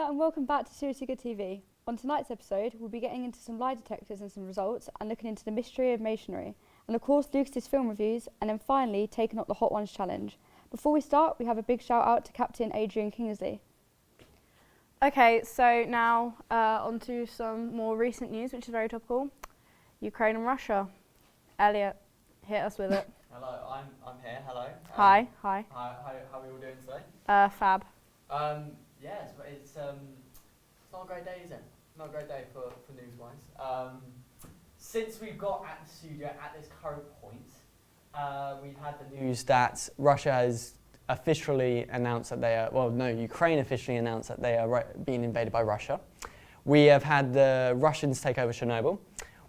Hiya and welcome back to Seriously Good TV. On tonight's episode, we'll be getting into some lie detectors and some results and looking into the mystery of Masonry. And of course, Lucas's film reviews, and then finally, taking up the Hot Ones challenge. Before we start, we have a big shout out to Captain Adrian Kingsley. Okay, so now on to some more recent news, which is very topical. Ukraine and Russia. Elliot, hit us with it. Hello, I'm here. Hello. Hi. How are we all doing today? Fab. Yes, but it's not a great day, is it? Not a great day for news-wise. Since we've got at the studio at this current point, we've had the news that Russia has officially announced that they are, Ukraine officially announced that they are being invaded by Russia. We have had the Russians take over Chernobyl.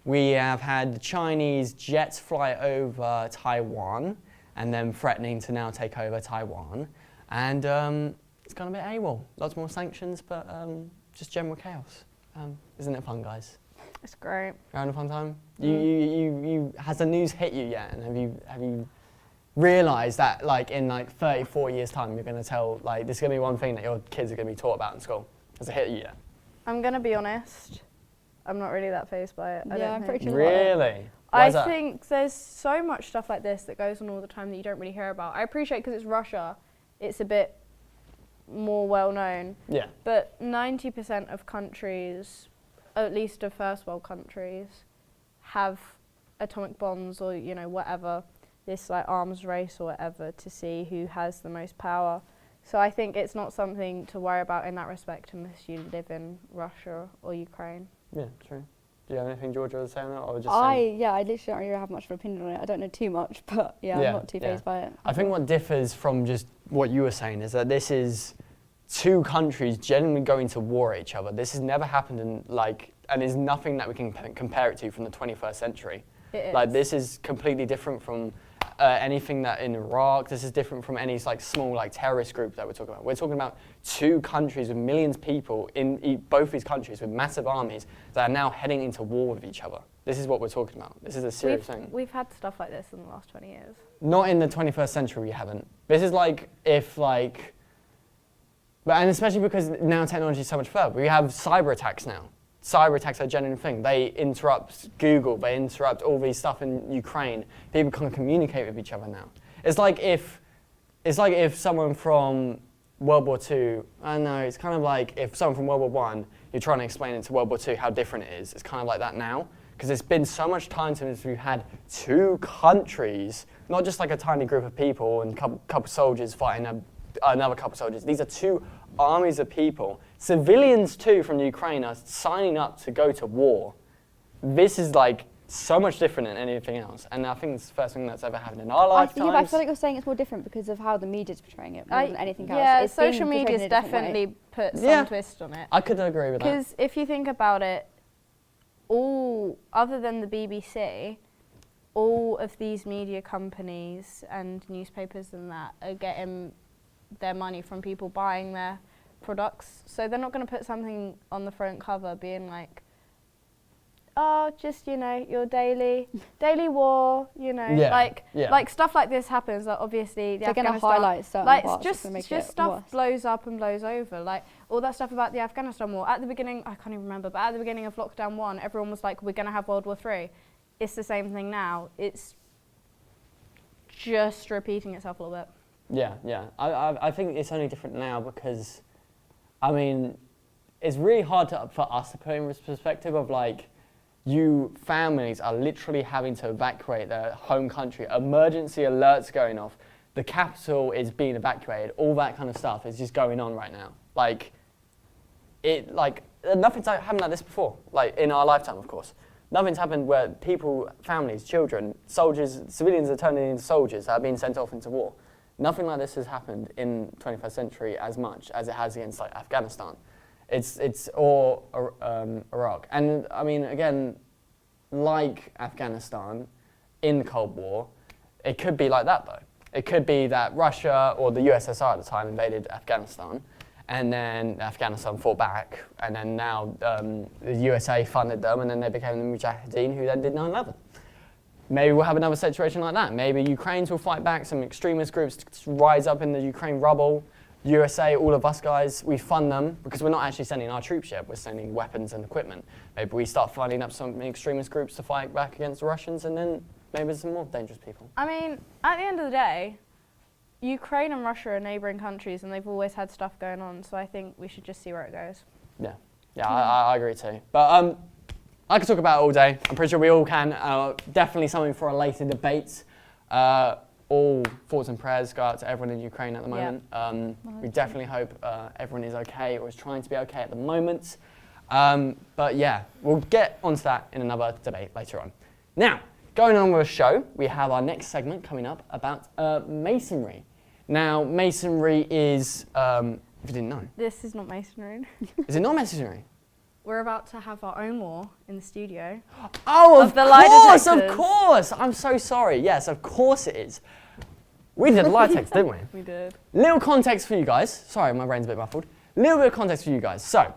We have had the Chinese jets fly over Taiwan and then threatening to now take over Taiwan. And it's gone a bit AWOL. Lots more sanctions, but just general chaos. Isn't it fun, guys? It's great. You're having a fun time? Has the news hit you yet? And have you realised that in 30, 40 years time you're going to tell, this is going to be one thing that your kids are going to be taught about in school? Has it hit you yet? I'm going to be honest. I'm not really that fazed by it. I'm pretty sure. Really? I think there's so much stuff like this that goes on all the time that you don't really hear about. I appreciate because it's Russia, it's a bit more well known. Yeah. But 90% of countries, at least of first world countries, have atomic bombs or whatever, this arms race or whatever to see who has the most power. So I think it's not something to worry about in that respect unless you live in Russia or Ukraine. Yeah, true. Do you have anything, Georgia, to say on that? Or just I literally don't really have much of an opinion on it. I don't know too much, but I'm not too fazed by it. I think what differs from just what you were saying is that this is two countries genuinely going to war at each other. This has never happened and is nothing that we can compare it to from the 21st century. It is. This is completely different from anything that in Iraq. This is different from any small terrorist group that we're talking about. We're talking about two countries with millions of people in both these countries with massive armies that are now heading into war with each other. This is what we're talking about. This is a serious thing. We've had stuff like this in the last 20 years. Not in the 21st century, we haven't. This is and especially because now technology is so much further. We have cyber attacks now. Cyber attacks are a genuine thing. They interrupt Google, they interrupt all these stuff in Ukraine. People can't communicate with each other now. It's like if someone from World War II, I don't know, it's kind of like if someone from World War I, you're trying to explain it to World War II how different it is. It's kind of like that now. Because it's been so much time since we've had two countries, not just a tiny group of people and a couple soldiers fighting another couple soldiers. These are two armies of people. Civilians too from Ukraine are signing up to go to war. This is so much different than anything else. And I think it's the first thing that's ever happened in our lifetimes. I feel like you're saying it's more different because of how the media's portraying it more than anything else. Yeah, It's social been portrayed media's in a different way. definitely put some twist on it. I could agree with that. Because if you think about it, all other than the BBC, all of these media companies and newspapers and that are getting their money from people buying their products. So they're not going to put something on the front cover being just, your daily war, stuff like this happens. Obviously, they're going to highlight certain parts. Just stuff blows up and blows over. All that stuff about the Afghanistan war. At the beginning, I can't even remember, but at the beginning of lockdown 1, everyone was like, we're going to have World War III. It's the same thing now. It's just repeating itself a little bit. Yeah. I think it's only different now because, it's really hard for us to put in this perspective of families are literally having to evacuate their home country. Emergency alerts going off. The capital is being evacuated. All that kind of stuff is just going on right now. Nothing's happened like this before. In our lifetime, of course. Nothing's happened where people, families, children, soldiers, civilians are turning into soldiers that are being sent off into war. Nothing like this has happened in 21st century as much as it has against Afghanistan. Or Iraq. And again, like Afghanistan in the Cold War, it could be like that though. It could be that Russia or the USSR at the time invaded Afghanistan, and then Afghanistan fought back, and then now the USA funded them, and then they became the Mujahideen, who then did 9/11. Maybe we'll have another situation like that. Maybe Ukrainians will fight back, some extremist groups rise up in the Ukraine rubble, USA, all of us guys, we fund them because we're not actually sending our troops yet, we're sending weapons and equipment. Maybe we start funding up some extremist groups to fight back against the Russians, and then maybe there's some more dangerous people. I mean, at the end of the day, Ukraine and Russia are neighbouring countries and they've always had stuff going on, so I think we should just see where it goes. Yeah, I agree too. But I could talk about it all day. I'm pretty sure we all can. Definitely something for a later debate. All thoughts and prayers go out to everyone in Ukraine at the moment. We definitely hope everyone is okay or is trying to be okay at the moment. But yeah, we'll get onto that in another debate later on. Now, going on with the show, we have our next segment coming up about Masonry. Now, Masonry is, if you didn't know. This is not Masonry. Is it not Masonry? We're about to have our own war in the studio. Oh, of course, detectors. of course. I'm so sorry. Yes, of course it is. We did lie detectors, didn't we? We did. Little context for you guys. Sorry, my brain's a bit muffled. Little bit of context for you guys. So,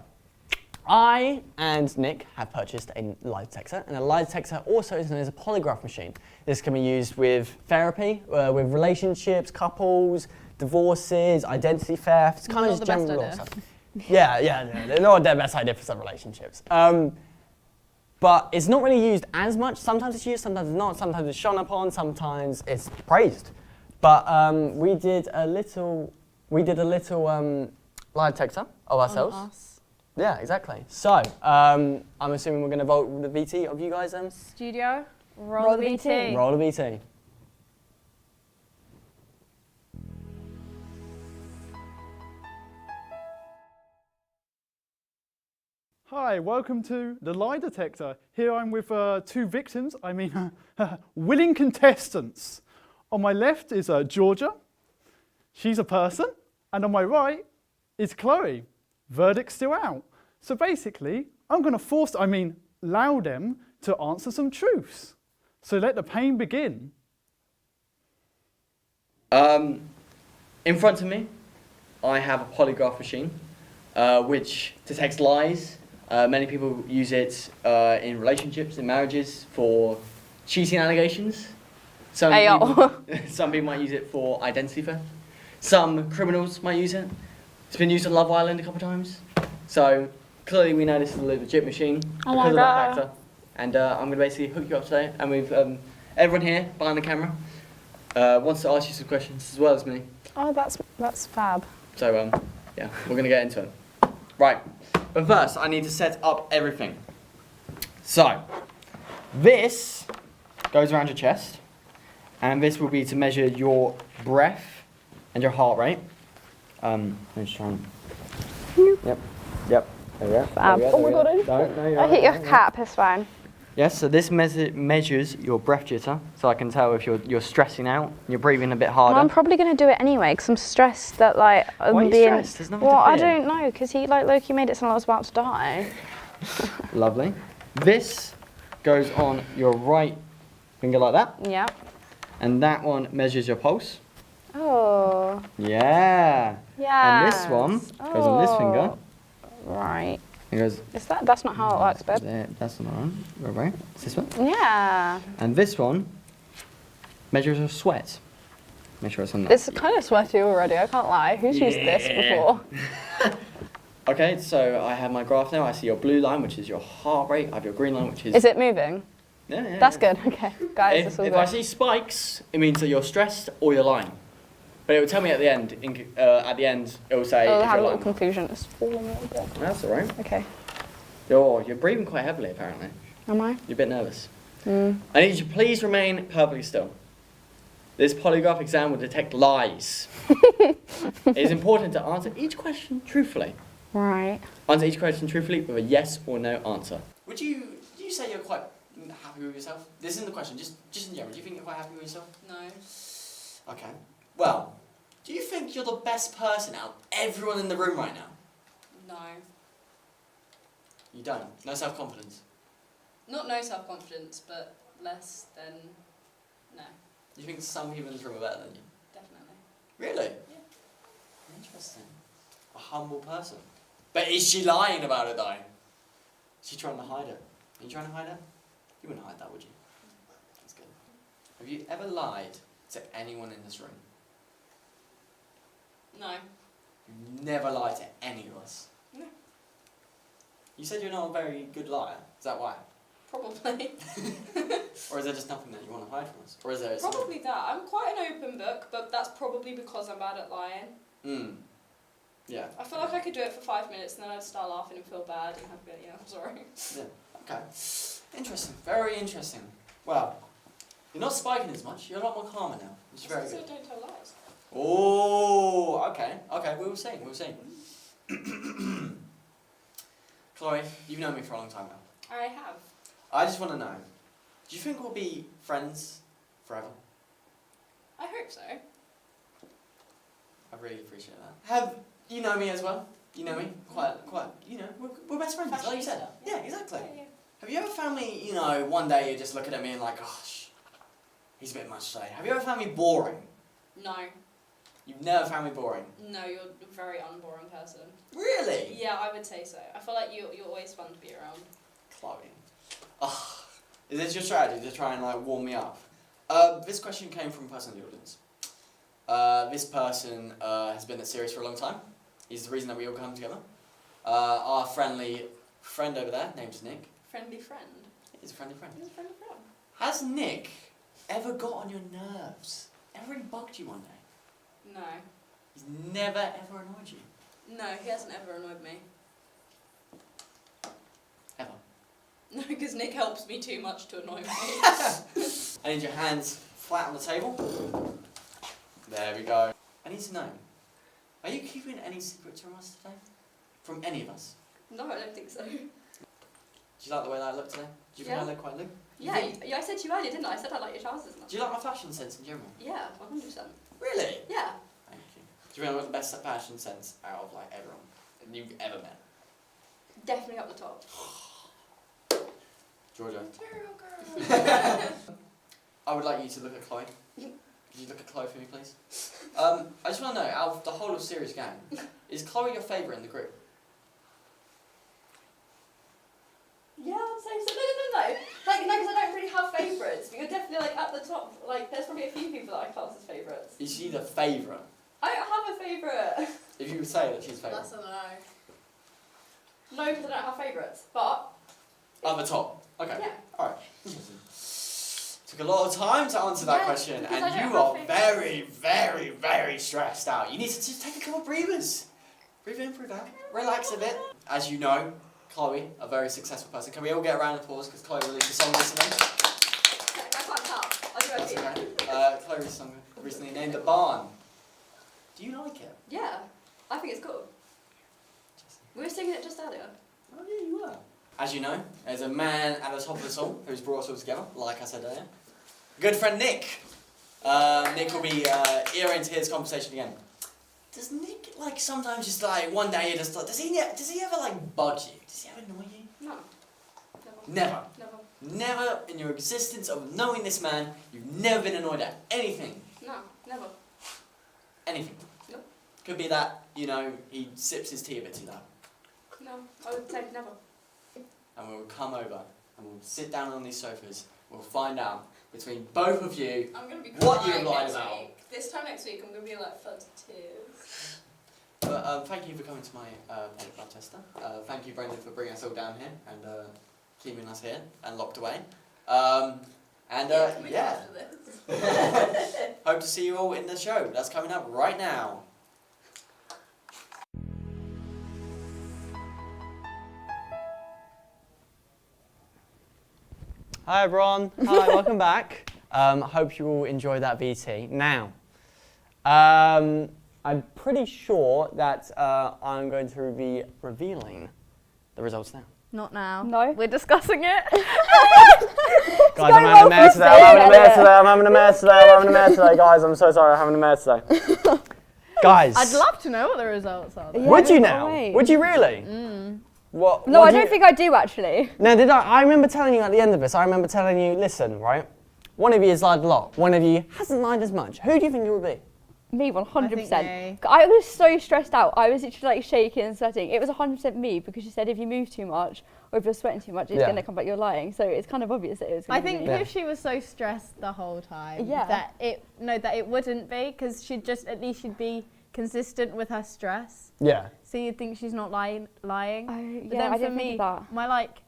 I and Nick have purchased a lie detector, and a lie detector also is known as a polygraph machine. This can be used with therapy, with relationships, couples, divorces, identity theft. It's kind of just general law stuff. Yeah, they're not the best idea for some relationships. But it's not really used as much. Sometimes it's used, sometimes it's not. Sometimes it's shone upon, sometimes it's praised. But we did a little lie detector of ourselves. On us. Yeah, exactly. So I'm assuming we're going to vote with the VT of you guys. Studio, roll the VT. Roll the VT. Hi, welcome to the lie detector. Here I'm with two victims, willing contestants. On my left is Georgia, she's a person, and on my right is Chloe. Verdict's still out. So basically, I'm going to allow them to answer some truths. So let the pain begin. In front of me, I have a polygraph machine, which detects lies. Many people use it in relationships, in marriages, for cheating allegations. Some people might use it for identity theft. Some criminals might use it. It's been used on Love Island a couple of times. So clearly we know this is a legit machine because of that factor. And I'm going to basically hook you up today. And we've everyone here behind the camera wants to ask you some questions as well as me. Oh, that's fab. So yeah, we're going to get into it. Right, but first I need to set up everything. So this goes around your chest. And this will be to measure your breath and your heart rate. Let me just try and... Yep. There we go. Fab. Oh my god, I hit your cap, it's fine. Yes, so this measures your breath jitter, so I can tell if you're stressing out, you're breathing a bit harder. Well, I'm probably going to do it anyway, because I'm stressed that, like, I'm Why are you being... stressed? There's nothing well, to I fear. don't know, because he, like, Loki made it sound like I was about to die. Lovely. This goes on your right finger like that. Yep. And that one measures your pulse. Oh. Yeah. Yeah. And this one goes on this finger. Right. It goes... That's not how it works, babe. There, that's not one. Right. It's this one. Yeah. And this one measures your sweat. Make sure it's on that. It's kind of sweaty already, I can't lie. Who's used this before? Okay, so I have my graph now. I see your blue line, which is your heart rate. I have your green line, which is... Is it moving? Yeah. That's good, okay. Guys, If I see spikes, it means that you're stressed or you're lying. But it will tell me at the end, it will say I'll if have a you're little lying. conclusion. It's falling a little bit. That's all right. Okay. You're breathing quite heavily, apparently. Am I? You're a bit nervous. I need you to please remain perfectly still. This polygraph exam will detect lies. It is important to answer each question truthfully. Right. Answer each question truthfully with a yes or no answer. Would you say you're quite happy with yourself? This isn't the question, just in general. Do you think you're quite happy with yourself? No. Okay. Well, do you think you're the best person out of everyone in the room right now? No. You don't? No self-confidence? Not no self-confidence, but less than no. You think some people in this room are better than you? Definitely. Really? Yeah. Interesting. A humble person. But is she lying about it though? Is she trying to hide it? Are you trying to hide it? You wouldn't hide that, would you? That's good. Have you ever lied to anyone in this room? No. You never lie to any of us. No. You said you're not a very good liar. Is that why? Probably. Or is there just nothing that you want to hide from us? Or is there Probably that. I'm quite an open book, but that's probably because I'm bad at lying. Yeah. I feel like I could do it for 5 minutes and then I'd start laughing and feel bad and have to be, I'm sorry. Yeah. Okay. Interesting. Very interesting. Well, you're not spiking as much. You're a lot more calmer now, which is very So good. don't tell lies. Oh, okay. Okay, we will see. We will see. Chloe, you've known me for a long time now. I have. I just want to know, do you think we'll be friends forever? I hope so. I really appreciate that. Have you know me as well? You know me quite. You know, we're best friends, like you said. Fashionista. Yeah, exactly. Yeah. Have you ever found me, you know, one day you're just looking at me and like, gosh, he's a bit much today. Have you ever found me boring? No. You've never found me boring. No, you're a very unboring person. Really? Yeah, I would say so. I feel like you're always fun to be around. Chloe. Oh, is this your strategy to try and like warm me up? This question came from a person in the audience. This person has been at Sirius for a long time. He's the reason that we all come together. Our friendly friend over there, named Nick. Friendly friend. He's a friendly friend. He's a friendly friend. Has Nick ever got on your nerves? Ever really bugged you one day? No. He's never ever annoyed you? No, he hasn't ever annoyed me. Ever? No, because Nick helps me too much to annoy me. I need your hands flat on the table. There we go. I need to know, are you keeping any secrets from us today? From any of us? No, I don't think so. Do you like the way that I look today? Do you think Yeah. I look quite Luke? Yeah, I said to you earlier, didn't I? I said I like your trousers and that. Do you like my fashion sense in general? Yeah, 100%. Really? Yeah. Thank you. Do you think I've got the best fashion sense out of like everyone you've ever met? Definitely up the top. Georgia. Material girl. I would like you to look at Chloe. Could you look at Chloe for me, please? I just want to know, out of the whole of Sirius gang, is Chloe your favourite in the group? Yeah, I'd say so. No. Like, no, because I don't really have favourites, but you're definitely like at the top. Like, there's probably a few people that I class as favourites. Is she the favourite? I don't have a favourite. If you would say that she's favourite. That's a no. No, because I don't have favourites, but... At the top. Okay. Yeah. Alright. Took a lot of time to answer that Yeah, question, because and I don't you have are favourites. very, very, very stressed out. You need to just take a couple of breathers. Breathe in, breathe out. Relax a bit. As you know, Chloe, a very successful person. Can we all get a round of applause because Chloe released a song recently? I can't tell. I'll do That's it. okay. Chloe released a song recently named The Barn. Do you like it? Yeah, I think it's cool. We were singing it just earlier. Oh yeah, you were. As you know, there's a man at the top of the song who's brought us all together, like I said earlier. Good friend Nick. Nick will be ear into his conversation again. Does Nick like sometimes just like one day you just like, does he ever like bug you? Does he ever annoy you? No. Never. Never. Never in your existence of knowing this man, you've never been annoyed at anything. No, never. Anything. Nope. Could be that, you know, he sips his tea a bit too loud. No, I would say never. And we'll come over and we'll sit down on these sofas. We'll find out between both of you I'm going to be what crying you lied next about. week. This time next week I'm going to be like flood to tears. But thank you for coming to my blood tester. Thank you, Brendan, for bringing us all down here and keeping us here and locked away. Can we go yeah. after this? Hope to see you all in the show. That's coming up right now. Hi everyone. Hi, welcome back. Hope you all enjoyed that VT. Now, I'm pretty sure that I'm going to be revealing the results now. Not now. No. We're discussing it. Guys, I'm having a mare today. I'm having a mare today. Guys, I'm so sorry. I'm having a mare today. Guys. I'd love to know what the results are. though. Yeah, Would you no now? way. Would you really? What? No, what I do don't you- think I do actually. No, did I? I remember telling you at the end of this. I remember telling you, listen, right? One of you has lied a lot. One of you hasn't lied as much. Who do you think it would be? Me, 100%. me. I was so stressed out. I was literally like shaking and sweating. It was 100% me because she said if you move too much or if you're sweating too much, it's Yeah. going to come back you're lying. So it's kind of obvious that it was going I to be think me. Yeah. if she was so stressed the whole time, Yeah. that it wouldn't be, because she'd be consistent with her stress. Yeah. So you'd think she's not lying. Oh, But yeah, then I for didn't me, think of that. my like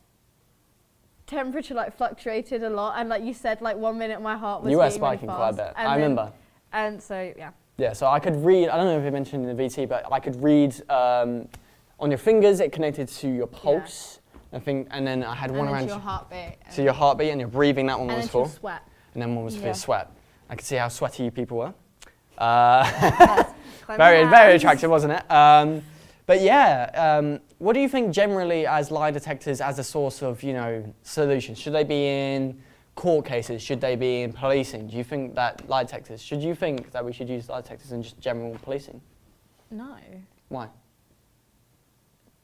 temperature like fluctuated a lot, and like you said, like 1 minute my heart was You were beating really spiking quite a fast, bit. I remember. And so yeah. Yeah, so I could read, I don't know if you mentioned in the VT, but I could read on your fingers, it connected to your pulse, I think, and then I had one around your heartbeat. to your heartbeat and your breathing, that one and was then to your for. sweat. And then one was for Yeah. your sweat. I could see how sweaty you people were. Clever Very hands. attractive, wasn't it? But yeah, what do you think generally as lie detectors as a source of, you know, solutions? Should they be in court cases? Should they be in policing? Do you think that lie detectors, should you think that we should use lie detectors in just general policing? No, Why?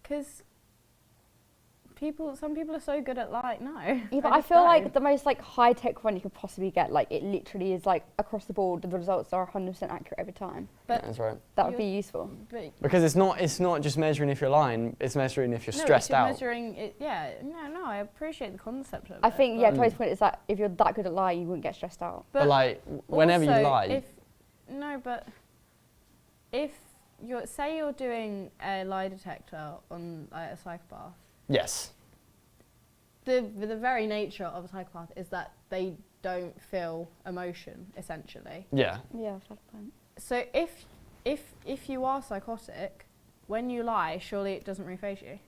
because some people are so good at lying. No. Yeah, but I feel like the most like high-tech one you could possibly get, like it literally is like across the board, the results are 100% accurate every time. But That's right. That would be useful. But Because it's not just measuring if you're lying, it's measuring if you're no, stressed you're out. measuring it. Yeah, no, I appreciate the concept of it. I think, yeah, but- Chloe's point is that if you're that good at lying, you wouldn't get stressed out. But like, whenever you also, lie, if say you're doing a lie detector on like, a psychopath, yes. the very nature of a psychopath is that they don't feel emotion, essentially. Yeah. Yeah, fair point. So if you are psychotic, when you lie, surely it doesn't reface you.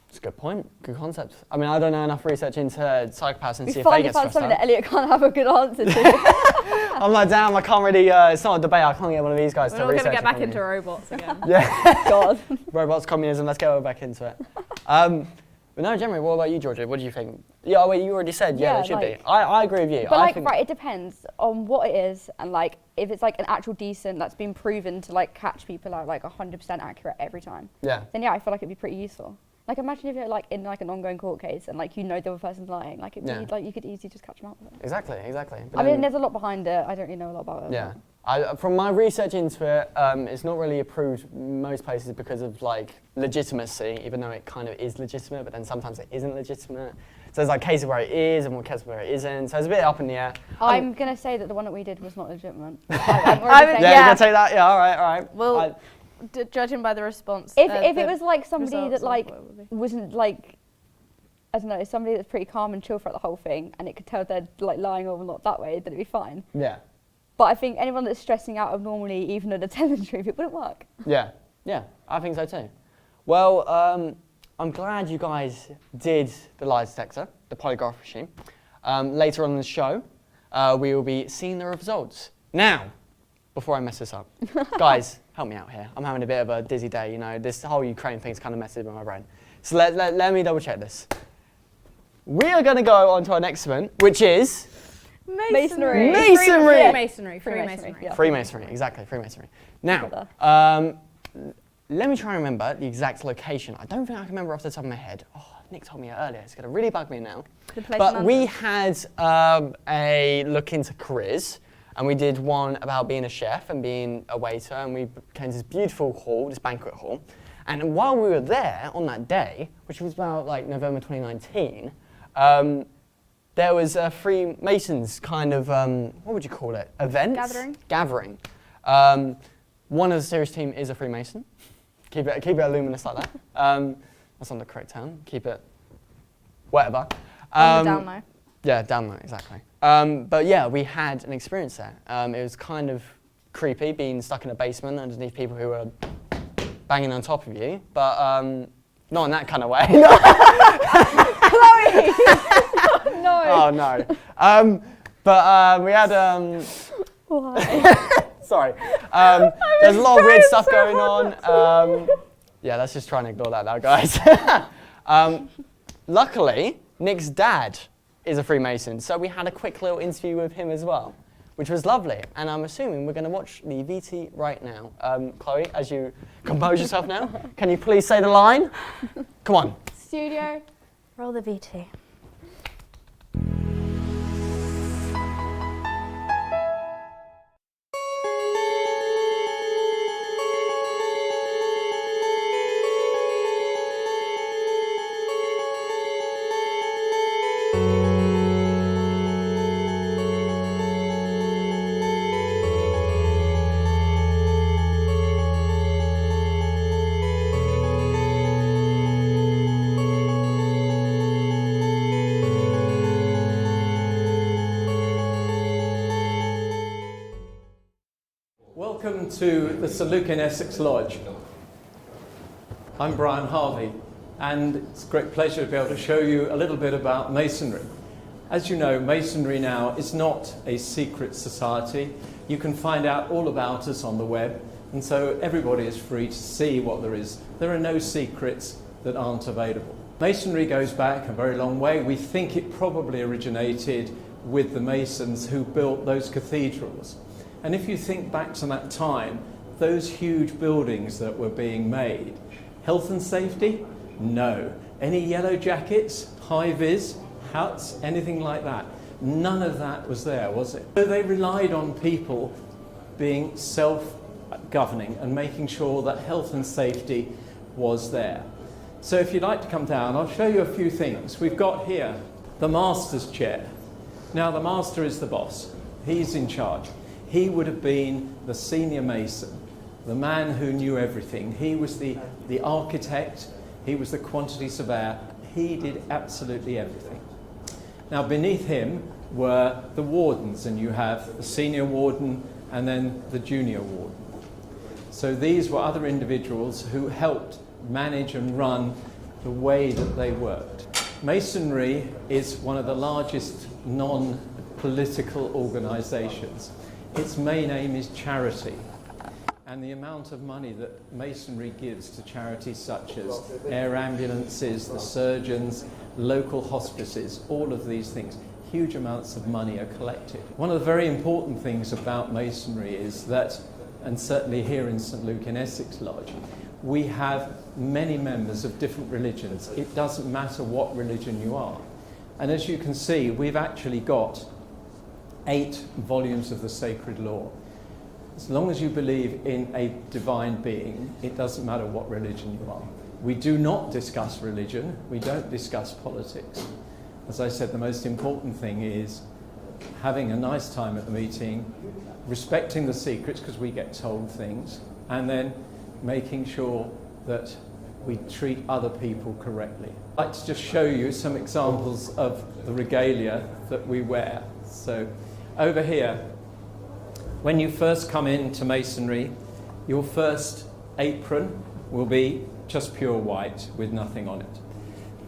It's a good point. Good concept. I mean, I don't know enough research into psychopaths and We see if they finally get found stressed something out. that Elliot can't have a good answer to. I'm like, damn, I can't really, it's not a debate, I can't get one of these guys We're to not going research to get back it for into me. robots again. Yeah. God. Robots, communism, let's go back into it. But no, generally, what about you, Georgia? What do you think? Yeah, well, you already said, yeah, Yeah, it should like- be. I agree with you. But I like, think, right, it depends on what it is, and like if it's like an actual decent that's been proven to like catch people out like 100% accurate every time, yeah. then yeah, I feel like it'd be pretty useful. Like imagine if you're like in like an ongoing court case and like you know the other person's lying, like it'd be Yeah. like you could easily just catch them out with it. Exactly. But I mean, then- there's a lot behind it. I don't really know a lot about it. Yeah. From my research into it, it's not really approved most places because of like legitimacy, even though it kind of is legitimate, but then sometimes it isn't legitimate. So there's like cases where it is and more cases where it isn't. So it's a bit up in the air. I'm gonna say that the one that we did was not legitimate. I'm I already would- saying Yeah, that. you gonna take that? Yeah, all right. Well, judging by the response, If the it was like somebody results that of like what it would be. wasn't like, I don't know, somebody that's pretty calm and chill throughout the whole thing, and it could tell they're like lying or not that way, then it'd be fine. Yeah. But I think anyone that's stressing out abnormally, even though they're telling the truth, it wouldn't work. Yeah, I think so too. Well, I'm glad you guys did the lie detector, the polygraph machine. Later on in the show, we will be seeing the results. Now, before I mess this up, guys, help me out here. I'm having a bit of a dizzy day, you know, this whole Ukraine thing's kind of messing with my brain. So let me double check this. We are going to go on to our next one, which is Masonry. Masonry. Freemasonry. Yeah. Freemasonry, exactly, Freemasonry. Now, let me try and remember the exact location. I don't think I can remember off the top of my head. Oh, Nick told me earlier, it's going to really bug me now. The place But in we London. had a look into careers, and we did one about being a chef and being a waiter, and we came to this beautiful hall, this banquet hall. And while we were there on that day, which was about like November 2019, there was a Freemasons kind of, what would you call it? Events? Gathering. One of the series team is a Freemason. Keep it luminous like that. That's not the correct term. Keep it whatever. On the down low. Yeah, down low, exactly. But yeah, we had an experience there. It was kind of creepy being stuck in a basement underneath people who were banging on top of you, but not in that kind of way. Chloe! No. Oh no. But we had Why? sorry. There's a lot of weird stuff going on. Yeah, let's just try and ignore that now, guys. Luckily, Nick's dad is a Freemason, so we had a quick little interview with him as well, which was lovely. And I'm assuming we're going to watch the VT right now. Chloe, as you compose yourself now, can you please say the line? Come on. Studio, roll the VT. Welcome to the St Luke in Essex Lodge. I'm Brian Harvey, and it's a great pleasure to be able to show you a little bit about Masonry. As you know, Masonry now is not a secret society. You can find out all about us on the web, and so everybody is free to see what there is. There are no secrets that aren't available. Masonry goes back a very long way. We think it probably originated with the Masons who built those cathedrals. And if you think back to that time, those huge buildings that were being made, health and safety? No. Any yellow jackets, high-vis, huts, anything like that? None of that was there, was it? So they relied on people being self-governing and making sure that health and safety was there. So if you'd like to come down, I'll show you a few things. We've got here the master's chair. Now, the master is the boss. He's in charge. He would have been the senior mason, the man who knew everything. He was the architect. He was the quantity surveyor. He did absolutely everything. Now, beneath him were the wardens, and you have the senior warden and then the junior warden. So these were other individuals who helped manage and run the way that they worked. Masonry is one of the largest non-political organisations. Its main aim is charity, and the amount of money that Masonry gives to charities such as air ambulances, the surgeons, local hospices, all of these things, huge amounts of money are collected. One of the very important things about Masonry is that, and certainly here in St Luke in Essex Lodge, we have many members of different religions. It doesn't matter what religion you are. And as you can see, we've actually got 8 volumes of the sacred law. As long as you believe in a divine being, it doesn't matter what religion you are. We do not discuss religion. We don't discuss politics. As I said, the most important thing is having a nice time at the meeting, respecting the secrets because we get told things, and then making sure that we treat other people correctly. I'd like to just show you some examples of the regalia that we wear. So over here, when you first come into Masonry, your first apron will be just pure white with nothing on it.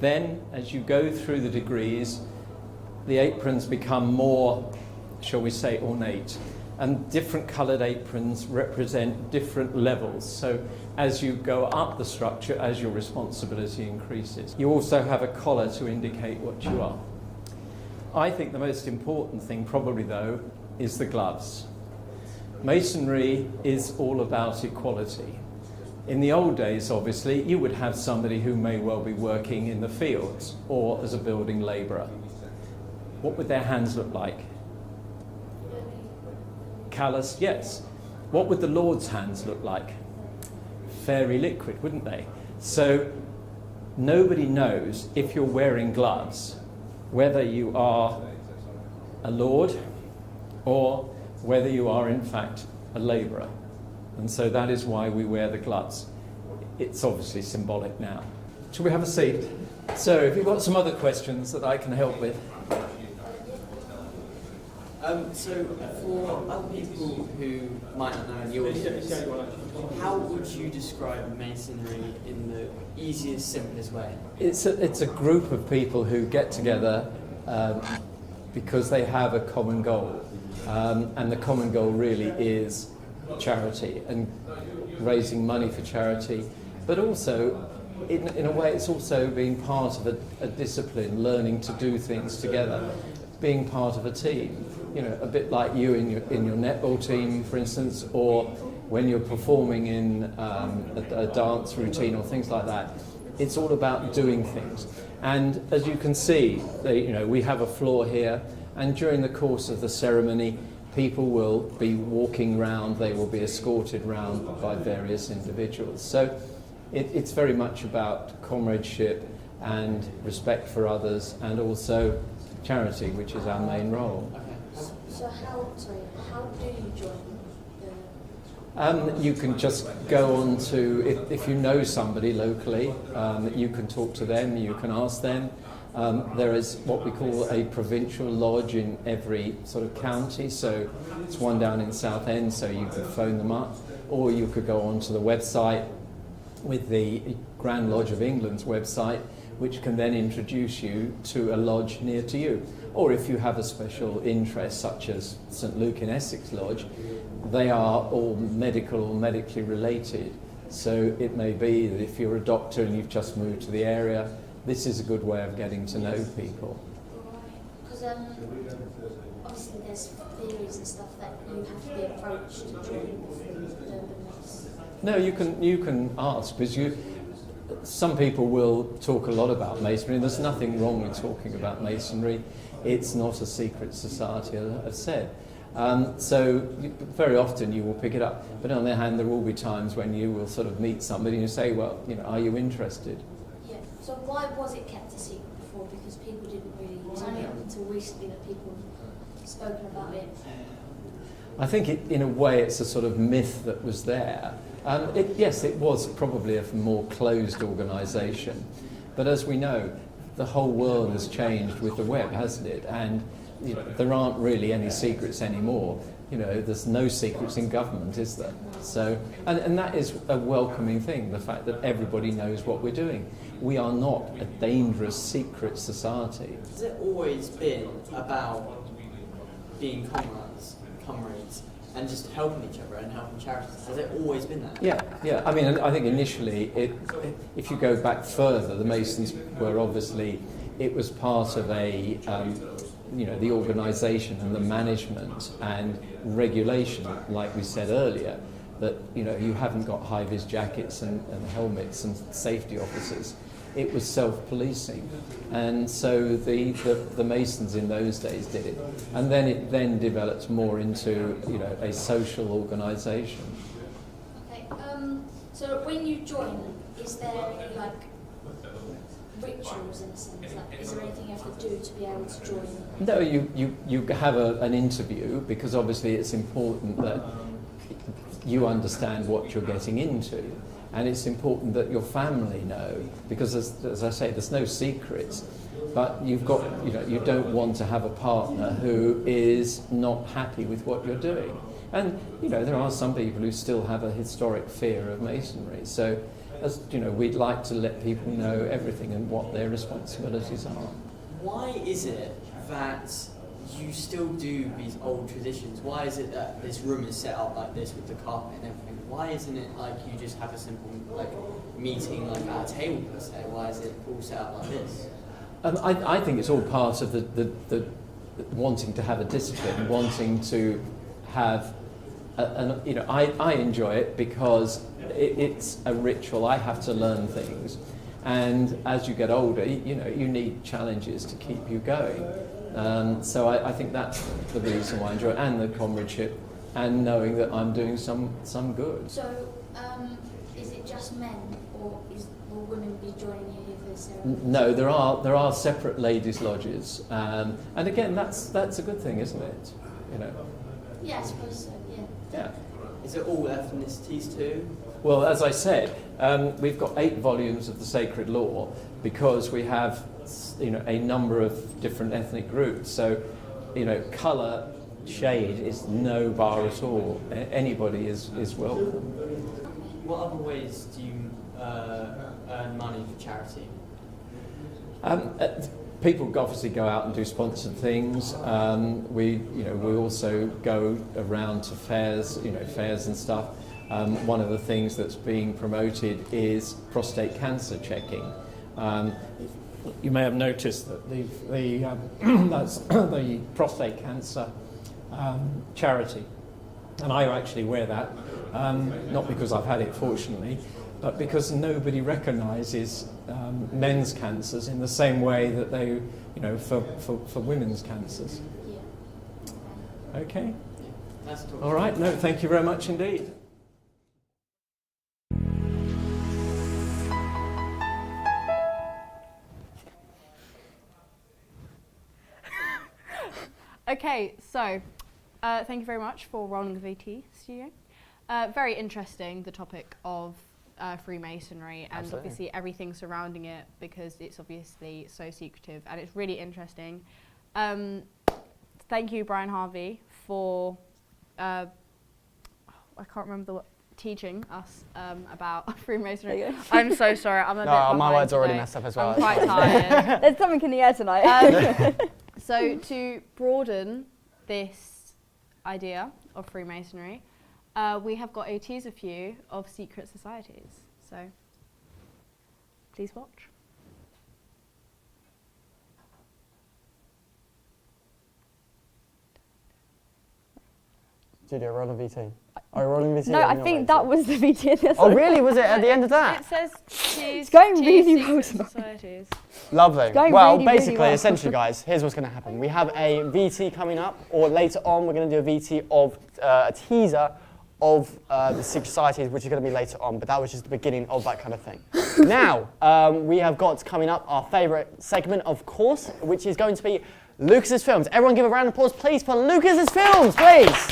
Then, as you go through the degrees, the aprons become more, shall we say, ornate. And different coloured aprons represent different levels. So as you go up the structure, as your responsibility increases. You also have a collar to indicate what you are. I think the most important thing probably, though, is the gloves. Masonry is all about equality. In the old days, obviously, you would have somebody who may well be working in the fields or as a building labourer. What would their hands look like? Callous, yes. What would the Lord's hands look like? Fairy liquid, wouldn't they? So nobody knows if you're wearing gloves whether you are a lord or whether you are in fact a labourer. And so that is why we wear the gloves. It's obviously symbolic now. Shall we have a seat? So if you've got some other questions that I can help with. So for other people who might not know the audience, how would you describe Masonry in the easiest, simplest way? It's a group of people who get together because they have a common goal. And the common goal really is charity and raising money for charity. But also, in a way, it's also being part of a discipline, learning to do things together, being part of a team. You know, a bit like you in your netball team, for instance, or when you're performing in a dance routine or things like that. It's all about doing things. And as you can see, we have a floor here, and during the course of the ceremony, people will be walking round, they will be escorted round by various individuals. So it's very much about comradeship and respect for others, and also charity, which is our main role. So how do you join You can just go on to, if you know somebody locally, you can talk to them, you can ask them. There is what we call a provincial lodge in every sort of county, so it's one down in Southend, so you can phone them up. or you could go onto the website with the Grand Lodge of England's website, which can then introduce you to a lodge near to you. Or if you have a special interest, such as St Luke in Essex Lodge, they are all medical or medically related. So it may be that if you're a doctor and you've just moved to the area, this is a good way of getting to know people. Because obviously there's theories and stuff that you have to be approached to join the Mason. No, you can ask, because some people will talk a lot about Masonry, and there's nothing wrong with talking about Masonry. It's not a secret society, as I've said. Very often you will pick it up. But on the other hand, there will be times when you will sort of meet somebody and you say, well, are you interested? Yeah. So why was it kept a secret before? Because people didn't really, it was only up until recently that people have spoken about it. I think in a way it's a sort of myth that was there. Yes, it was probably a more closed organisation. But as we know, the whole world has changed with the web, hasn't it? And there aren't really any secrets anymore. There's no secrets in government, is there? So, and that is a welcoming thing, the fact that everybody knows what we're doing. We are not a dangerous secret society. Has it always been about being comrades, and just helping each other and helping charities? Has it always been that? Yeah. I mean, I think initially, if you go back further, the Masons were obviously, it was part of a, the organisation and the management and regulation, like we said earlier, that, you haven't got high-vis jackets and helmets and safety officers. It was self-policing, and so the Masons in those days did it, and then it developed more into a social organisation. Okay. So when you join, is there any rituals in a sense? Is there anything you have to do to be able to join? No, you have an interview, because obviously it's important that you understand what you're getting into. And it's important that your family know, because as I say, there's no secrets. But you've got, you don't want to have a partner who is not happy with what you're doing. And, there are some people who still have a historic fear of Masonry. So, as we'd like to let people know everything and what their responsibilities are. Why is it that you still do these old traditions? Why is it that this room is set up like this with the carpet and everything? Why isn't it like you just have a simple meeting at a table per se? Why is it all set up like this? I think it's all part of the wanting to have a discipline, wanting to have, I enjoy it because it's a ritual. I have to learn things, and as you get older, you need challenges to keep you going. So I think that's the reason why I enjoy it, and the comradeship, and knowing that I'm doing some good. So, is it just men, or will women be joining you here for the ceremony? No, there are separate ladies' lodges, and again, that's a good thing, isn't it? Yeah, I suppose so. Yeah. Yeah. Is it all ethnicities too? Well, as I said, we've got 8 volumes of the Sacred Law because we have, a number of different ethnic groups. So, colour, shade is no bar at all. Anybody is welcome. What other ways do you earn money for charity? People obviously go out and do sponsored things. We also go around to fairs and stuff. One of the things that's being promoted is prostate cancer checking. You may have noticed that that's the prostate cancer charity, and I actually wear that, not because I've had it, fortunately, but because nobody recognises men's cancers in the same way that they, for women's cancers. Yeah. Okay. That's All right. No, thank you very much indeed. Okay, so thank you very much for rolling the VT studio. Very interesting, the topic of Freemasonry, and Absolutely. obviously everything surrounding it, because it's obviously so secretive, and it's really interesting. Thank you, Brian Harvey, for I can't remember teaching us about Freemasonry. There you go. I'm so sorry, I'm a bit No, behind my words already today. messed up as well. I'm quite tired. There's something in the air tonight. So to broaden this idea of Freemasonry, we have got a teaser for you of secret societies. So please watch. Julia, roll a VT. Are you rolling VT? No, I think that was the VT. Oh, really? Was it at the end of that? It says choose going choose really secret well tonight. societies. Lovely. going Well, really, really basically, well. essentially, guys, here's what's going to happen. We have a VT coming up, or later on, we're going to do a VT of a teaser of the secret societies, which is going to be later on, but that was just the beginning of that kind of thing. Now, we have got coming up our favourite segment, of course, which is going to be Lucas's Films. Everyone give a round of applause, please, for Lucas's Films, please.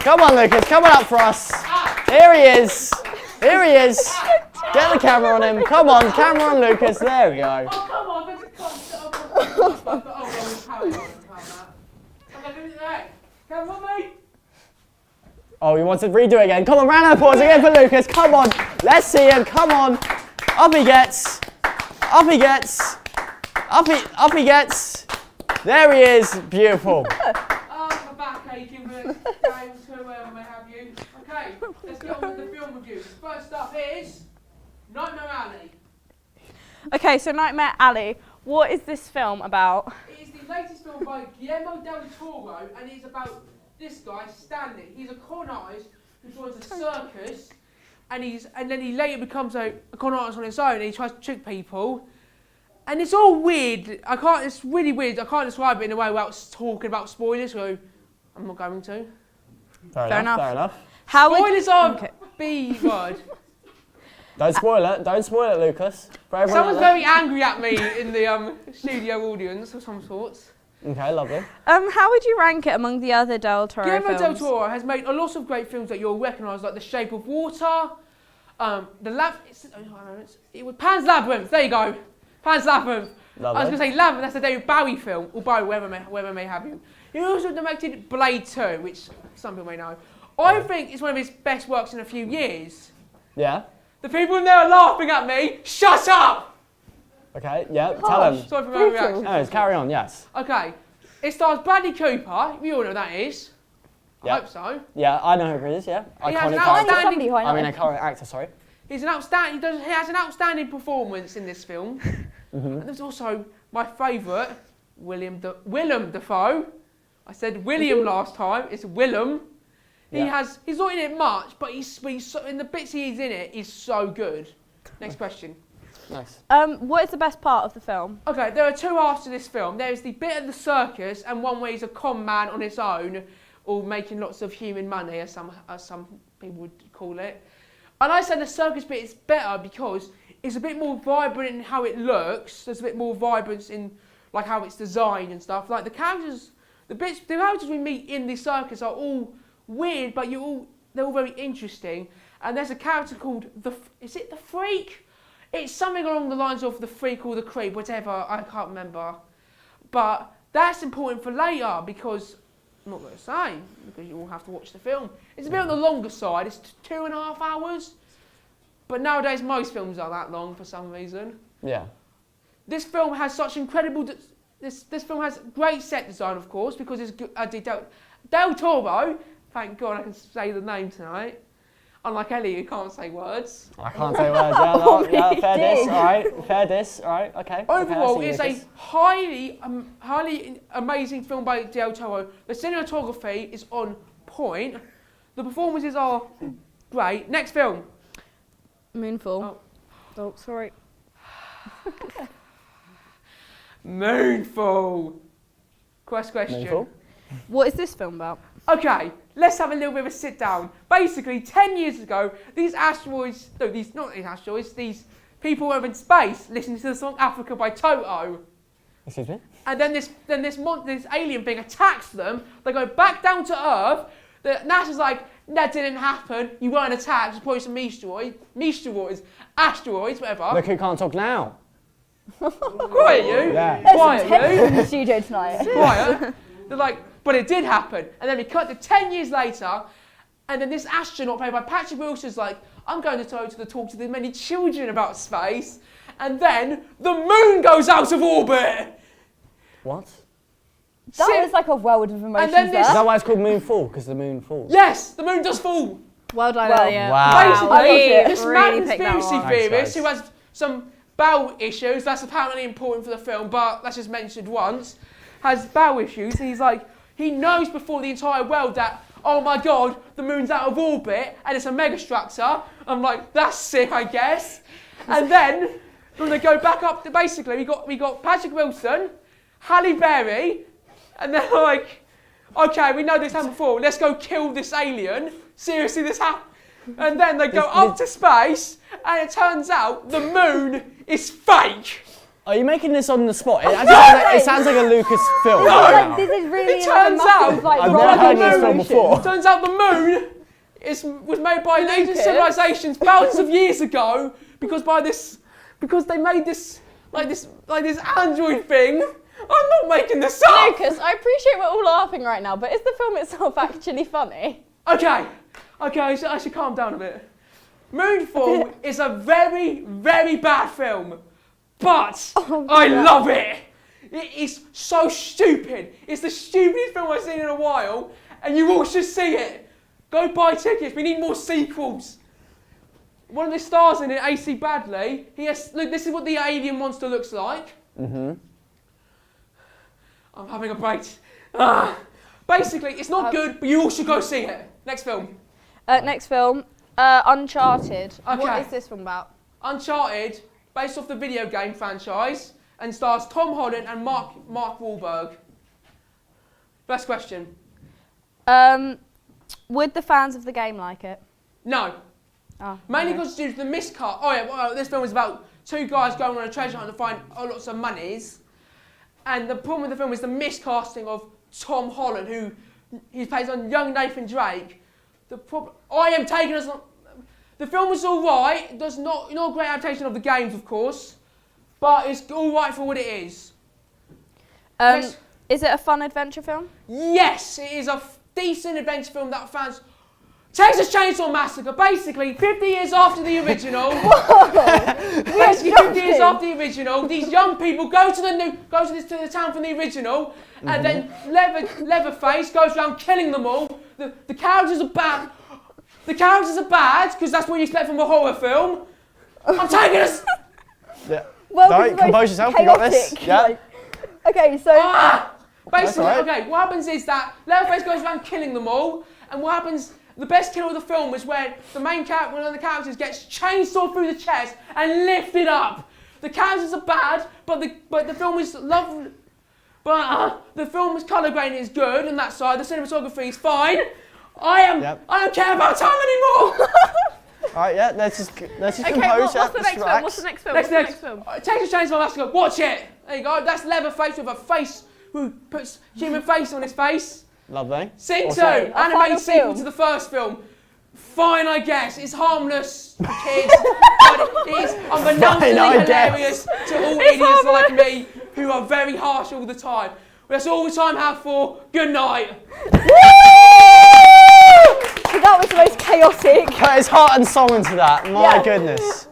Come on, Lucas, come on up for us. Here he is. Here he is. Get the camera on him. Come on, camera on Lucas. There we go. Oh, come on, there's a concept. Come on, mate. Oh, he wants to redo it again. Come on, round of applause again for Lucas. Come on. Let's see him. Come on. Up he gets. Up he gets. Up he gets. There he is. Beautiful. Oh, my back aching, but going to may have you. Okay, let's get on with the film review. First up is Nightmare Alley. Okay, so Nightmare Alley. What is this film about? It is the latest film by Guillermo del Toro, and it's about this guy, Stanley. He's a con artist who joins a circus, and then he later becomes a con artist on his own, and he tries to trick people. And it's all weird. It's really weird. I can't describe it in a way without talking about spoilers, so I'm not going to. Fair enough. How Spoilers are B word. Don't spoil it. Don't spoil it, Lucas. For everyone Someone's out there. very angry at me in the studio audience of some sorts. Okay, lovely. How would you rank it among the other Del Toro Guillermo del films? Toro has made a lot of great films that you'll recognise, like The Shape of Water, it was Pan's Labyrinth. There you go, Pan's Labyrinth. Lovely. I was going to say Labyrinth. That's a David Bowie film, or Bowie, whoever may have you. He also directed Blade 2, which some people may know. I think it's one of his best works in a few years. Yeah. The people in there are laughing at me. Shut up! Okay, yeah, tell him. Sorry for my reaction. Anyways, carry on, yes. Okay, it stars Bradley Cooper. We all know who that is. Yep. I hope so. Yeah, I know who it is, yeah. He has an Iconic outstanding- character. Somebody who I know. I mean, a current actor, sorry. He's an outstanding. He has an outstanding performance in this film. And there's also my favourite, Willem Dafoe. I said William last time. It's Willem. Yeah. He's not in it much, but he's so, in the bits he's in it, he's so good. Next question. Nice. What is the best part of the film? Okay, there are two halves to this film. There is the bit of the circus, and one where he's a con man on his own, or making lots of human money, as some people would call it. And I said the circus bit is better because it's a bit more vibrant in how it looks. There's a bit more vibrance in like how it's designed and stuff. Like the characters we meet in the circus are all weird, but they're all very interesting. And there's a character called is it the Freak? It's something along the lines of the Freak or the Creep, whatever, I can't remember. But that's important for later because, I'm not going to say, because you all have to watch the film. It's a bit on the longer side, it's 2.5 hours. But nowadays most films are that long for some reason. Yeah. This film has such incredible, this film has great set design of course, because it's Del Toro, thank God I can say the name tonight. Unlike Ellie, who can't say words. I can't say words, yeah, no, yeah, fair diss, alright, fair diss, alright, okay. Overall, okay, it's a highly amazing film by Del Toro. The cinematography is on point. The performances are great. Next film. Moonfall. Oh, sorry. Moonfall. Question. Moonfall? What is this film about? Okay, let's have a little bit of a sit down. Basically, 10 years ago, these people were in space listening to the song Africa by Toto. Excuse me? And then this alien thing attacks them. They go back down to Earth. NASA's like, that didn't happen. You weren't attacked. It's probably some asteroids, whatever. Look who can't talk now. Quiet you. Yeah. Quiet you. in the studio tonight. Quiet. They're like, but it did happen. And then we cut to 10 years later, And then this astronaut played by Patrick Wilson's like, I'm going to talk to the many children about space. And then the moon goes out of orbit. What? That was like a world of emotions then there. Is that why it's called Moonfall? Because the moon falls? Yes, the moon does fall. Well done, Well, Elliot. wow. Basically, this really mad picked that conspiracy one. theorist Thanks, who has some bowel issues, that's apparently important for the film, but that's just mentioned once, has bowel issues. He's like, he knows before the entire world that, oh my God, the moon's out of orbit and it's a megastructure. I'm like, that's sick, I guess. And then, when they go back up to, basically, we got Patrick Wilson, Halle Berry, and they're like, okay, we know this happened before, let's go kill this alien. Seriously, this happened. And then they go up to space, and it turns out the moon is fake. Are you making this on the spot? It sounds like a Lucas film. Like, this is really It like a turns massive, out- like, I've roller never heard this coaster film emotion. before. Turns out the moon was made by an ancient civilizations thousands of years ago because they made this android thing. I'm not making this up. Lucas, I appreciate we're all laughing right now, but is the film itself actually funny? Okay, I should calm down a bit. Moonfall is a very, very bad film, but I love it. It is so stupid. It's the stupidest film I've seen in a while, and you all should see it. Go buy tickets. We need more sequels. One of the stars in it, AC Badley, look, this is what the alien monster looks like. Mm-hmm. I'm having a break. Basically, it's not good, but you all should go see it. Next film. Next film, Uncharted. Okay. What is this film about? Uncharted, based off the video game franchise, and stars Tom Holland and Mark Wahlberg. First question. Would the fans of the game like it? No. Oh, Mainly okay. because due to the miscast. Oh yeah, well, this film is about two guys going on a treasure hunt to find lots of monies. And the problem with the film is the miscasting of Tom Holland, who he plays on young Nathan Drake. The film is all right. Does not a great adaptation of the games, of course, but it's all right for what it is. Is it a fun adventure film? Yes, it is a decent adventure film that fans. Texas Chainsaw Massacre, basically 50 years after the original. Basically 50 years after the original, these young people go to the town from the original, and then Leatherface goes around killing them all. The characters are bad. The characters are bad because that's what you expect from a horror film. I'm taking us. Yeah. Well, No, this is compose yourself. You got this. chaotic, Yeah. like- okay, so Basically, That's all right. okay, what happens is that Leatherface goes around killing them all, and what happens, the best kill of the film is when the main character, one of the characters, gets chainsawed through the chest and lifted up. The characters are bad, but the film is lovely. But the film's colour grading is good on that side, the cinematography is fine. I don't care about time anymore! Alright, yeah, let's just compose. What's the Let's next film? relax. What's the next film? Next, What's the next film? Texas Chainsaw Massacre, watch it! There you go, that's Leatherface with a face who puts human face on his face. Lovely. Sing 2, What's that? A animated final sequel film. to the first film. Fine, I guess. It's harmless for kids, but it is unbeknownstly Fine, I hilarious to all idiots like me who are very harsh all the time. That's all the time I have for. Good night. So that was the most chaotic. Put his heart and soul into that. My Yeah. goodness.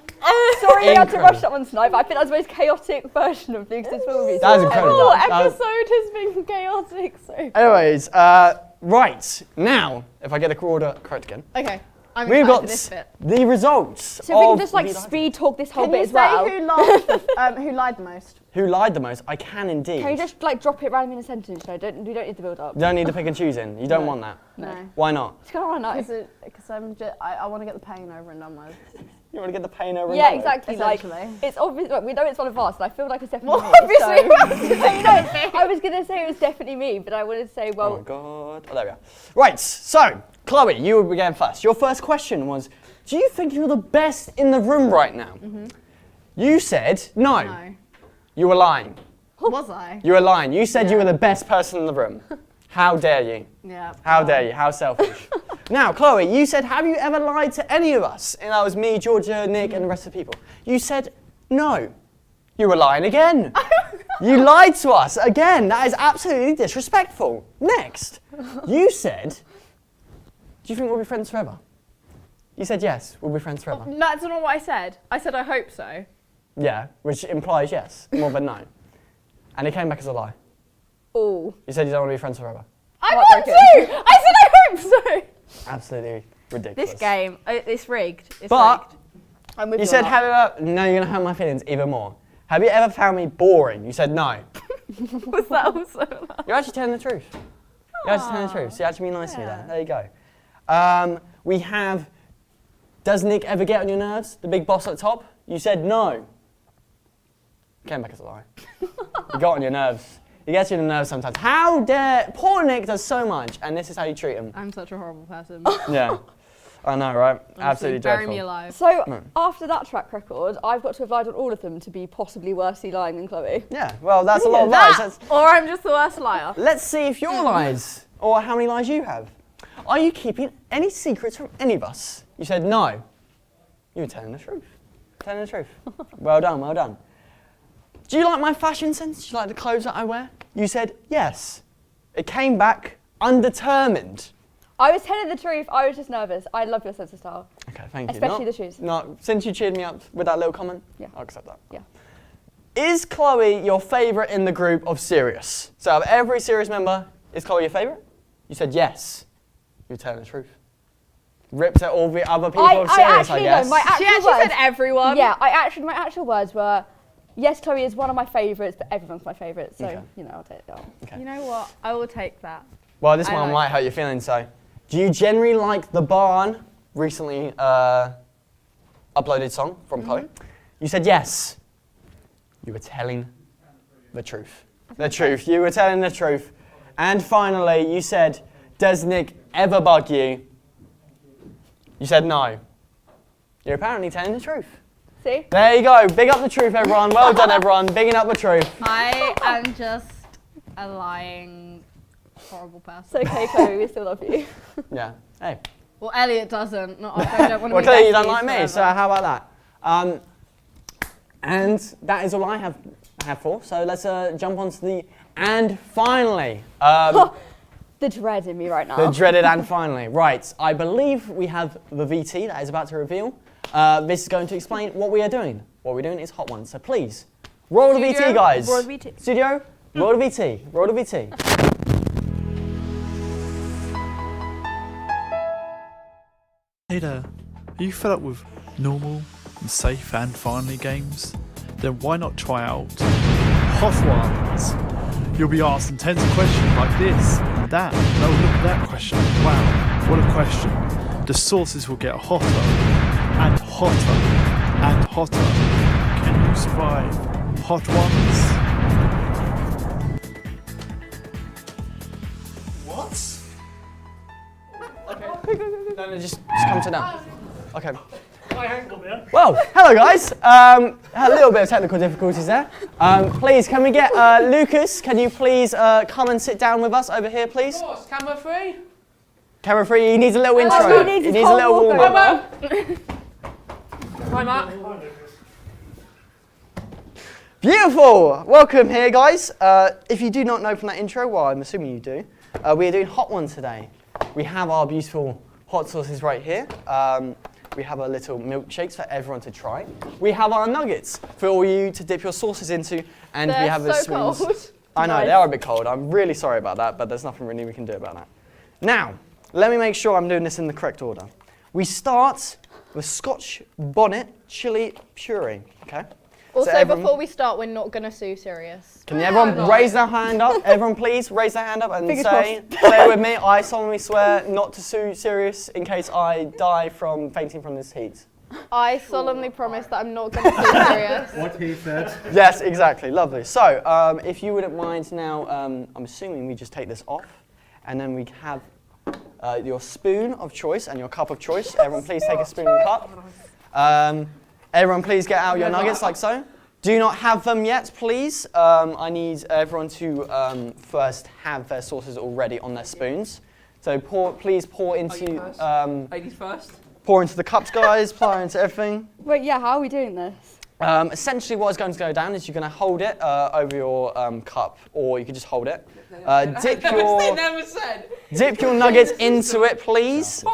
Sorry we had to Incredible. rush that one tonight, but I think that was the most chaotic version of Lucas's film. That was incredible. Oh, That was- episode has been chaotic. So. Anyways, right now, if I get the order correct again, Okay, I'm we've excited got for this bit. the results. So if we can of just like the- speed talk this whole Can bit you as say well. who lied the most? Who lied the most? I can indeed. Can you just like drop it randomly in a sentence? We don't need the build up. You don't need to pick and choose in. You don't want that. No. Why not? It's kind of nice. Because I want to get the pain over and done with. You want to get the pain over and Yeah, done with? exactly. Like Essentially. it's obvious. Like, we know it's one of us, and I feel like it's definitely Well, me. obviously So, I was gonna say it was definitely me, but I wanted to say, Oh well, my god. Oh, there we are. Right, so, Chloe, you began first. Your first question was, do you think you're the best in the room right now? You said no. No. You were lying. Was I? You were lying. You said you were the best person in the room. How dare you? Yeah. How dare you? How selfish. Now, Chloe, you said, have you ever lied to any of us? And that was me, Georgia, Nick, and the rest of the people. You said no. You were lying again. You lied to us again. That is absolutely disrespectful. Next, you said Do you think we'll be friends forever? You said yes, we'll be friends forever. That's not what I said. I said I hope so. Yeah, which implies yes, more than no. And it came back as a lie. Oh. You said you don't want to be friends forever. I want to! I said I hope so! Absolutely ridiculous. This game, it's rigged. It's But rigged. I'm with you you said, on now you're going to hurt my feelings even more. Have you ever found me boring? You said no. that. Was that also? You're actually telling the truth. You're actually telling the truth. So you actually be nice to me there. There you go. We have, does Nick ever get on your nerves? The big boss at the top? You said no. Came back as a lie. You got on your nerves. He gets you on the nerves sometimes. How dare, poor Nick does so much, and this is how you treat him. I'm such a horrible person. Yeah, I know, right? Absolutely bury dreadful. me alive. So after that track record, I've got to have lied on all of them to be possibly worsely lying than Chloe. Yeah, well, that's a lot of lies. That's, Or I'm just the worst liar. let's see if your lies, or how many lies you have. Are you keeping any secrets from any of us? You said no. You were telling the truth. Telling the truth. Well done, well done. Do you like my fashion sense? Do you like the clothes that I wear? You said yes. It came back undetermined. I was telling the truth, I was just nervous. I love your sense of style. Okay, thank you. Especially the shoes. No, since you cheered me up with that little comment, Yeah. I'll accept that. Yeah. Is Chloe your favourite in the group of Sirius? So out of every Sirius member, is Chloe your favourite? You said yes. You're telling the truth. Ripped at all the other people of Sirius, I guess. No, my actual She actually words, said everyone. Yeah, my actual words were, yes, Chloe is one of my favourites, but everyone's my favourite. So, Okay. I'll take it down. Okay. You know what? I will take that. Well, this I one like might hurt your feelings, so. Do you generally like the Barn recently uploaded song from Chloe? You said yes. You were telling the truth. The truth. You were telling the truth. And finally, you said, does Nick ever bug you? You said no. You're apparently telling the truth. See? There you go. Big up the truth, everyone. Well done, everyone. Bigging up the truth. I am just a lying, horrible person. It's okay, Chloe, we still love you. Yeah. Hey. Well, Elliot doesn't. Not, I don't want to Well, be clearly you don't besties like me, forever. so how about that? And that is all I have for. So let's jump on to the and finally. The dread in me right now. The dreaded and finally. Right, I believe we have the VT that is about to reveal. This is going to explain what we are doing. What we're doing is Hot Ones. So please, roll the VT, guys. Roll the VT. Studio, roll the VT. Roll the VT. Hey there, are you fed up with normal and safe and finally games? Then why not try out Hot Ones? You'll be asked intense questions like this and that. No, look at that question. Wow, what a question. The sources will get hotter and hotter and hotter. Can you survive Hot Ones? What? No, just come sit down. Okay. Well, hello guys. A little bit of technical difficulties there. Please, can we get Lucas? Can you please come and sit down with us over here, please? Of course, camera free. Camera free. He needs a little intro. he needs his a whole little warm walk up. Hi, Matt. Beautiful. Welcome here, guys. If you do not know from that intro, well, I'm assuming you do. We are doing Hot Ones today. We have our beautiful hot sauces right here. We have our little milkshakes for everyone to try. We have our nuggets for all you to dip your sauces into, and we have the so spoons. cold. I know, Nice. they are a bit cold. I'm really sorry about that, but there's nothing really we can do about that. Now, let me make sure I'm doing this in the correct order. We start with Scotch bonnet chili puree, okay? Also, everyone- before we start, we're not going to sue Sirius. Can everyone raise their hand up? Everyone please raise their hand up and Fingers say it with me. I solemnly swear not to sue Sirius in case I die from fainting from this heat. I solemnly promise that I'm not going to sue Sirius. What he said. Yes, exactly. Lovely. So, if you wouldn't mind now, I'm assuming we just take this off, and then we have your spoon of choice and your cup of choice. Everyone please take a spoon and cup. Everyone please get out your nuggets like so. Do not have them yet, please. I need everyone to first have their sauces already on their spoons. So please pour into Ladies first. pour into the cups, guys. Pour into everything. Wait, yeah, how are we doing this? Essentially what is going to go down is you're going to hold it over your cup, or you can just hold it. Dip your nuggets into it, please.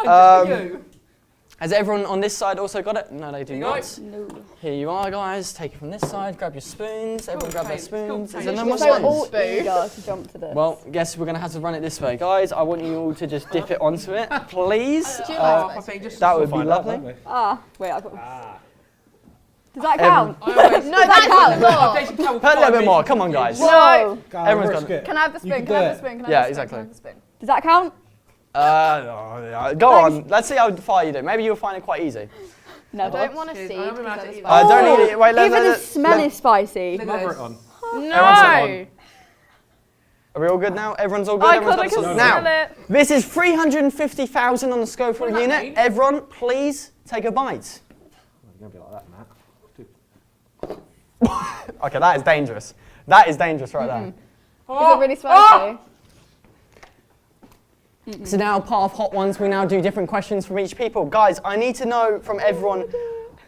Has everyone on this side also got it? No, they do not. No. Here you are, guys. Take it from this side. Grab your spoons. Everyone grab their spoons. Is there no We're more so spoons? all eager to jump to this. Well, guess we're going to have to run it this way. Guys, I want you all to just dip it onto it, please. That would be lovely. wait, I've got... Does that count? No, that Put a little bit more. Come on, guys. No. Everyone's got it. Can I have the spoon? Can I have the spoon? Can I Yeah, have the exactly. spoon? Can I have the spoon? Does that count? Go on. Let's see how far you do. Maybe you'll find it quite easy. Never. I don't want to see. I'm about to eat Don't eat it. Wait, Even the smell is spicy. Smother it on. No! Are we all good now? Everyone's all good? I Everyone's can got smell Now, it. this is 350,000 on the Scoville What does that unit. mean? Everyone, please take a bite. You're going to be like that, Matt. Okay, that is dangerous. That is dangerous right there. Is it really spicy? So now, part of Hot Ones, we now do different questions from each people. Guys, I need to know from everyone,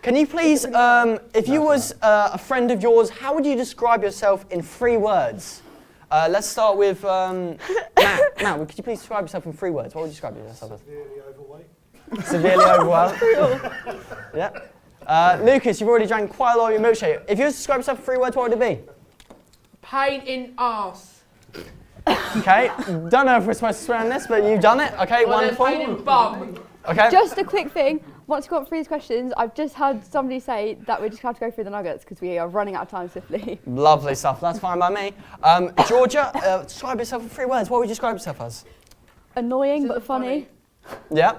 can you please, if you was a friend of yours, how would you describe yourself in 3 words? Let's start with Matt. Matt, could you please describe yourself in 3 words? What would you describe yourself as? Severely overweight. Severely overweight. Yeah. Lucas, you've already drank quite a lot of your milkshake. If you was to describe yourself in 3 words, what would it be? Pain in arse. Okay, don't know if we're supposed to swear on this, but you've done it. Okay, wonderful. Pain in bum. Okay. Just a quick thing. Once we've gone through these questions, I've just had somebody say that we just have to go through the nuggets because we are running out of time swiftly. Lovely stuff. That's fine by me. Georgia, describe yourself in 3 words. What would you describe yourself as? Annoying but funny. Yeah.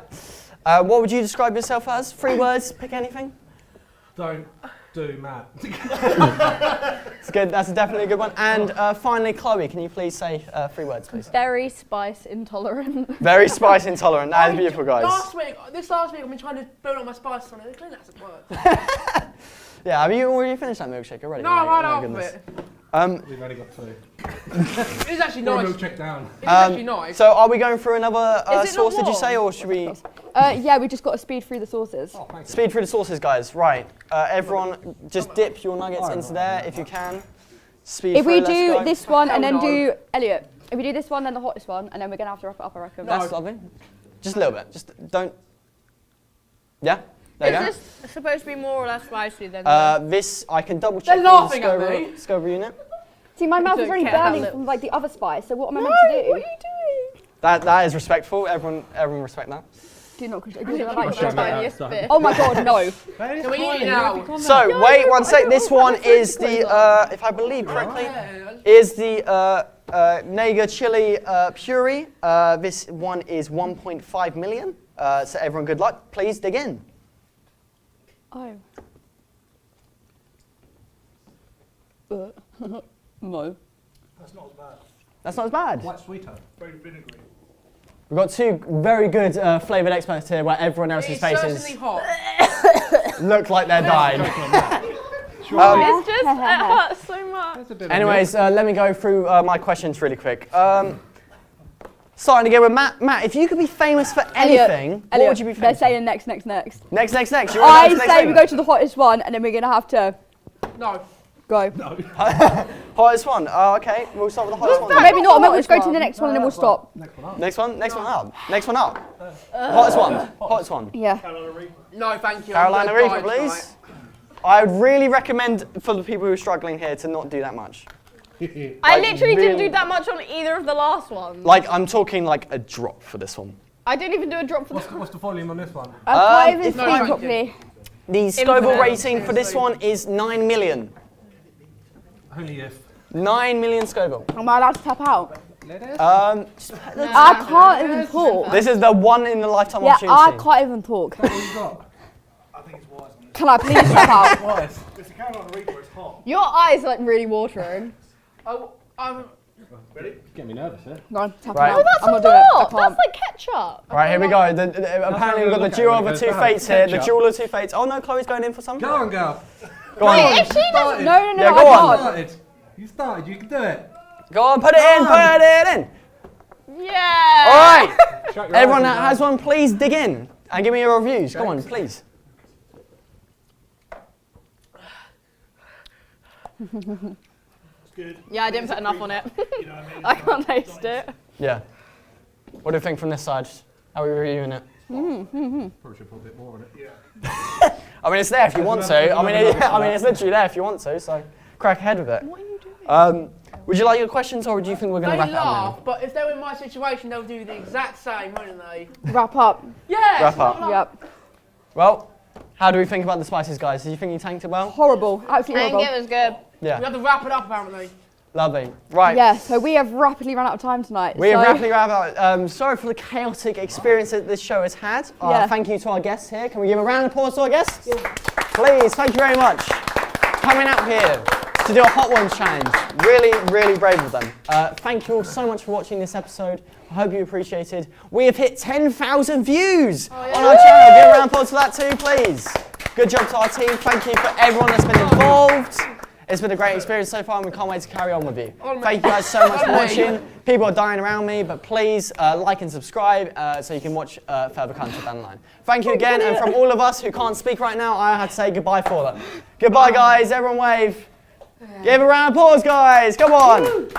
What would you describe yourself as? 3 words. Pick anything. Don't do Matt. It's good. That's definitely a good one. And finally, Chloe, can you please say 3 words, please? Very spice intolerant. Very spice intolerant. That is beautiful, guys. This last week, I've been trying to build up my spice on it. Clearly, that hasn't worked. Yeah, have you already finished that milkshake already? No, I've had Oh, my half of goodness. it. We've only got 2. It's actually Throw a nice. milkshake down. It's actually nice. So are we going through another Is it not sauce, did you warm? say, or should we Yeah, we just got to speed through the sauces. Oh, thank you. speed through the sauces, guys? Right. Everyone, just dip your nuggets into there if you can. Speed If through, we let's do go. this one and then Hell no. do Elliot, if we do this one then the hottest one, and then we're gonna have to wrap it up, I reckon. That's lovely. Just a little bit. Just don't. Yeah. There you go. Is this supposed to be more or less spicy than This I can double check. They're laughing at me. Scoville unit. See, my mouth is Don't already care how burning lip- from like the other spice. So what am I meant to do? What are you doing? That is respectful. Everyone respect that. Do not. Do I not like Sure, sugar. mate. Tiniest bit. Oh my god, no. Can we eat it now? So wait one sec. This one is the, if I believe correctly, is the Naga chili puree. This one is 1.5 million. So everyone, good luck. Please dig in. Oh. No. That's not as bad. That's not as bad. Quite sweeter. Very vinegary. We've got 2 very good flavoured experts here, where everyone else's It's faces certainly hot. look like they're dying. It's just, it hurts so much. That's a bit Anyways, let me go through my questions really quick. Starting again with Matt. Matt, if you could be famous for anything, what would you be They're famous for? saying next. Next. You're I next say thing. we go to the hottest one, and then we're gonna have to No. go. Hottest one. Okay, we'll start with the hottest one. Or maybe not. Maybe we'll just go to one? the next one, and then we'll stop. Next one up. Next one. Next one up. Next one up. Hottest one. Hottest one. Yeah. No, thank you. Carolina I'm gonna Reaper, die please. I would really recommend for the people who are struggling here to not do that much. I Like, literally didn't really- do that much on either of the last ones. Like, I'm talking like a drop for this one. I didn't even do a drop for the. What's the volume on this one? I can't even if speak I- properly. The Scoville Infinite. rating for this one is 9 million. Only if. 9 million Scoville. Am I allowed to tap out? Just- I can't even talk. this is the one in a lifetime Yeah, I opportunity. can't even talk. What you got? I think it's wise on this. Can I please tap out? Wise. It's a Carolina Reaper, it's hot. Your eyes are like really watering. Ready? Get me nervous, yeah? No, tap Right. out. Oh, I'm not doing it. I That's can't. like ketchup. Right, here we go. Apparently we've got the duel of the 2 fates here. The Ketchup. duel of 2 fates. Oh no, Chloe's going in for some. Go on, girl. Go on. If she doesn't. No, Yeah, I go can't. on. You started, you can do it. Go on, put it in, put it in. Yeah. All right. Shut your Everyone eyes that has one, please dig in and give me your reviews. Go on, please. It's good. Yeah, I didn't put enough on it. You know what I mean? I can't taste it. Yeah. What do you think from this side? How are we reviewing it? Probably should put a bit more on it. Yeah. I mean, it's there if you want to. I mean, it's literally there if you want to. So crack ahead with it. What are you doing? Would you like your questions, or do you think we're going to They wrap it up laugh, now? but if they were in my situation, they'll do the exact same, wouldn't they? Wrap up. Yeah. Wrap up. Yep. Well, how do we think about the spices, guys? Did you think you tanked it well? Horrible. I Absolutely think horrible. it was good. We Yeah. have to wrap it up, apparently. Lovely. Right. Yeah, so we have rapidly run out of time tonight. We so have rapidly wrapped up. Sorry for the chaotic experience that this show has had. Yeah. Thank you to our guests here. Can we give a round of applause to our guests? Yeah. Please, thank you very much. Coming out here to do a Hot Ones challenge. Really, really brave of them. Thank you all so much for watching this episode. I hope you appreciated. We have hit 10,000 views on our channel. Give a round of applause for that too, please. Good job to our team. Thank you for everyone that's been involved. It's been a great experience so far and we can't wait to carry on with you. Thank you guys so much for watching. People are dying around me, but please like and subscribe so you can watch further content down the line. Thank you again, and from all of us who can't speak right now, I have to say goodbye for them. Goodbye guys, everyone wave. Give a round of applause guys, come on.